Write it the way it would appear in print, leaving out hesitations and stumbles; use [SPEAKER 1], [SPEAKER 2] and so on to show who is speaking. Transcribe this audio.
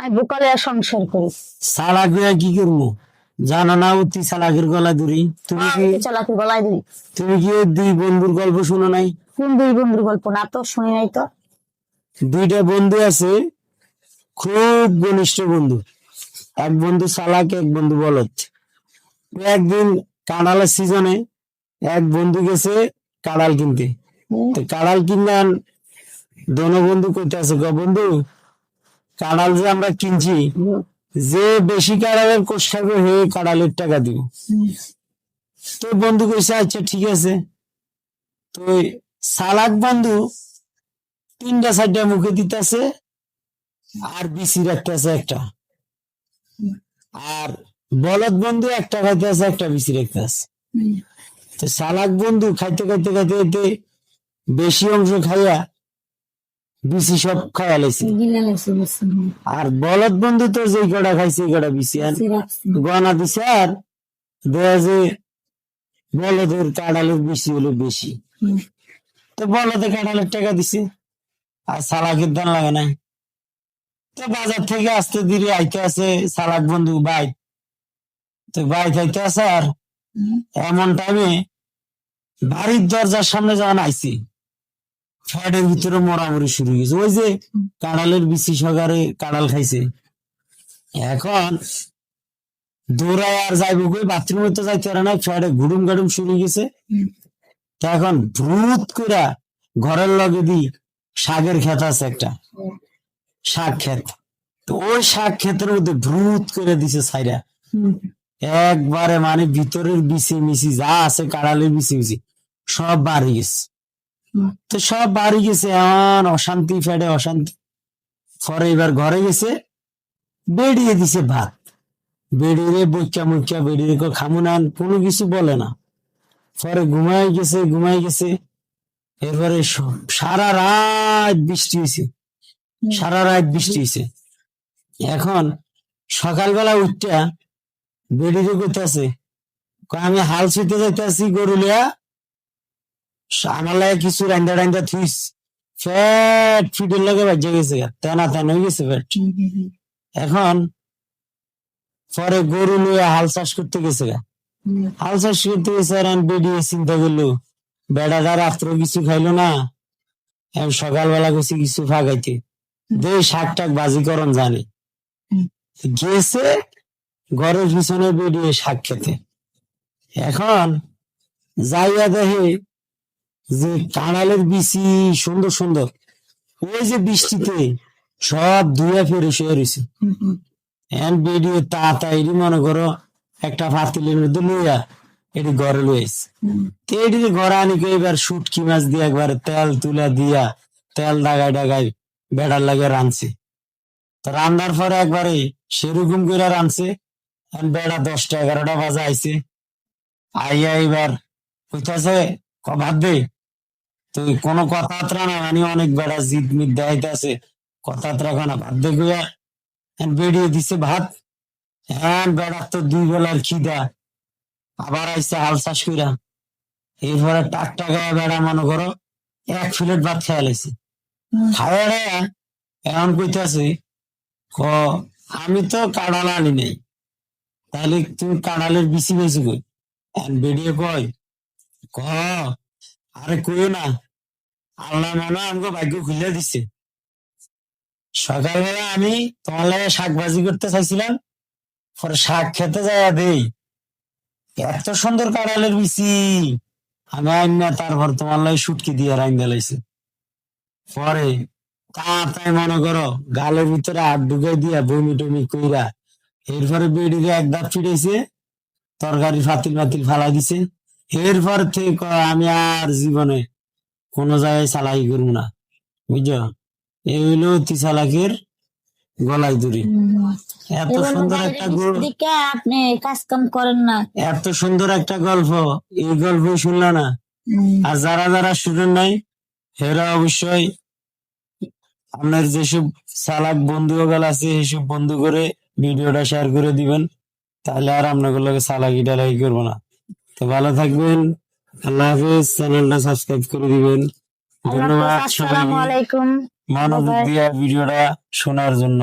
[SPEAKER 1] আমি বোকালে আর সংসার করি।
[SPEAKER 2] চালাক হইয়া কি করবো জানো না? অতি চালাকের গলা ধরি।
[SPEAKER 1] চালাকি গলায় দিই।
[SPEAKER 2] তুমি কি ওই দুই বন্ধুর গল্প শুনো নাই?
[SPEAKER 1] কোন দুই বন্ধুর গল্প? না তো, শুনি নাই তো।
[SPEAKER 2] দুইটা বন্ধু আছে, খুব ঘনিষ্ঠ বন্ধু। এক বন্ধু চালাক, এক বন্ধু বলদ। একদিন কাঁড়ালের সিজনে এক বন্ধু গেছে কাঁড়াল কিনতে। তো কাঁড়াল কিনান দোনো বন্ধু কইতেছে, বন্ধু কাঁড়াল যে আমরা কিনছি, যে বেশি কাঁড়ালের কোষ খাবে হে কাঁড়ালের টাকা দিব। তো বন্ধু কইছে আচ্ছা ঠিক আছে। তো চালাক বন্ধু 3টা 4টা মুখে দিতেছে আর বিসি রাখতেছে একটা, আর বলদ বন্ধু একটা খাইতেছে একটা বিসি রাখতেছে। তো চালাক বন্ধু খাইতে খাইতে খাইতে খাইতে বেশি অংশ খাইয়া বিসি সব খাইয়া লাইছে। আর বলদ বন্ধু তো যে কটা খাইছে কটা বিসি আর গনা দিছে, আর দেখা যে বলদের কাঁড়ালের বেশি হলো বেশি। তো বলদে কাঁড়ালের টাকা দিছে আর চালাকের দান লাগে নাই। তো বাজার থেকে আসতে ধীরে আইতে আছে চালাক বন্ধু বাইক। তো বাইক আইতে আছে, আর এমন টাইমে বাড়ির দরজার সামনে যখন আইছি, ফ্যাটের ভিতরে মরামরি শুরু হয়েছে। ওই যে কাঁড়ালের বিচি সকারে কাঁড়াল খাইছে, এখন দৌড়ায় আর যাইব কই, বাথরুমে তো যাইতে পারে না, ফ্যাটে ঘুড়ুম গাড়ুম শুরু গেছে। তো এখন ভ্রুত করে ঘরের লগে দি শাকের ক্ষেত আছে একটা, শাক ক্ষেত। তো ওই শাক ক্ষেতের মধ্যে ভ্রুত করে দিছে ছাইরা একবারে, মানে ভিতরের বিচি মিচি যা আছে কাঁড়ালের বিচি মিচি সব বাড়ি গেছে। তো সব বাড়ি গেছে, এমন অশান্তি, ফেডে অশান্তি। পরে এবার ঘরে গেছে, বেড়িয়ে দিছে ভাত, বেড়িয়ে বইকা মুইকা বেড়িয়ে খামু না, কোনো কিছু বলে না। পরে ঘুমাই গেছে। এরপরে সারা রাত বৃষ্টি হয়েছে, সারা রাত বৃষ্টি হয়েছে। এখন সকালবেলা উঠটা বেড়িয়ে করতেছে, আমি হাল ছুটে যাইতেছি গরু লিয়া, আমার লাগে কিছু রান্দা রান্দা থুইস, ফ্যাট ফিটের লগে বাজে গেছে, তেনা তেন হয়ে গেছে ফ্যাট। এখন পরে গরু লিয়া হাল চাষ করতে গেছে, হাল চাষ করতে গেছে। আর বেরিয়ে চিন্তা করলো বেড়াটা রাত্র কিছু খাইলো না, এখন সকালবেলা গেছে কিছু ফাঁকাইতে দে, শাক টাক বাজি করন জানে। গেছে ঘরের পিছনে বেরিয়ে শাক খেতে। এখন যাইয়া দেখে যে কাঁড়ালের বিচি সুন্দর সুন্দর, ওই যে বৃষ্টিতে সব ধুয়া ফেরে শুয়ে রয়েছে। এখন বেরিয়ে তাড়াতাড়ি মনে করো একটা পাতিলের মধ্যে লইয়া এটি ঘরে লইছে। এটি ঘরে আনি এবার শুটকি মাছ দিয়ে একবারে তেল তুলা দিয়া তেল ডাগায় ডাগায় বেড়ার লাগে রাঁধছে। তো রান্নার পরে একবারে সেরকম করে রাঁধছে। বেড়া 10টা 11টা বাজে আইছে, আইয়া এবার কইতাছে ভাত দে। তো কোনো কথাবার্তা না, মানে অনেক বেড়া জিদ মিদ দেখাইতে আছে, কথাবার্তা কানা ভাত দে গিয়া বেরিয়ে দিছে ভাত। হ্যাঁ বেড়ার তো 2 বেলার খিদা, আবার আইসে হাল চাষ কইরা। এরপরে টাকটা গায়ে বেড়া মনে করো 1 প্লেট ভাত খেয়ে লাইছে। খাওয়া এখন কইতাছে আমি তো কাঁড়াল আনি নাই, তাহলে তুমি কাঁড়ালের বিচি বেশি কই? বেরিয়ে কয় আরে কইও না, আল্লাহ মানে আমাকে ভাগ্য খুলে দিচ্ছে। সকালবেলা আমি তোমার লাগে শাক ভাজি করতে চাইছিলাম, পরে শাক খেতে যাইয়া দেই এত সুন্দর কাঁড়ালের বিচি আমি আইন না, তারপর তোমার লাগে শুটকি দিয়ে রাইন দিলাইছে। পরে তাই মনে করো গালের ভিতরে হাত ঢুকাই দিয়া বমি টমি কইরা এরপরে বেডিকে এক দাঁত ফিরেছে, তরকারি ফাতিল ফাতিল ফালাই দিছে। এরপর থেকে আমি আর জীবনে কোনো জায়গায় চালাকি করবো না, বুঝছো? এই হইলো অতি চালাকের গলায় দড়ি। এত সুন্দর একটা
[SPEAKER 1] আপনি কাজ কাম করেন না,
[SPEAKER 2] এত সুন্দর একটা গল্প, এই গল্প শুনলা না? আর যারা যারা স্টুডেন্ট নাই এরা অবশ্যই আপনার যেসব চালাক বন্ধু গেল আছে সেসব বন্ধু করে ভিডিওটা শেয়ার করে দিবেন, তাহলে আর আপনাগুলোকে চালাকি টালাকি করবো না। তো ভালো থাকবেন, আল্লাহ হাফেজ। চ্যানেলটা সাবস্ক্রাইব করে দিবেন। ধন্যবাদ সবাই মনোযোগ দিয়ে ভিডিওটা শোনার জন্য।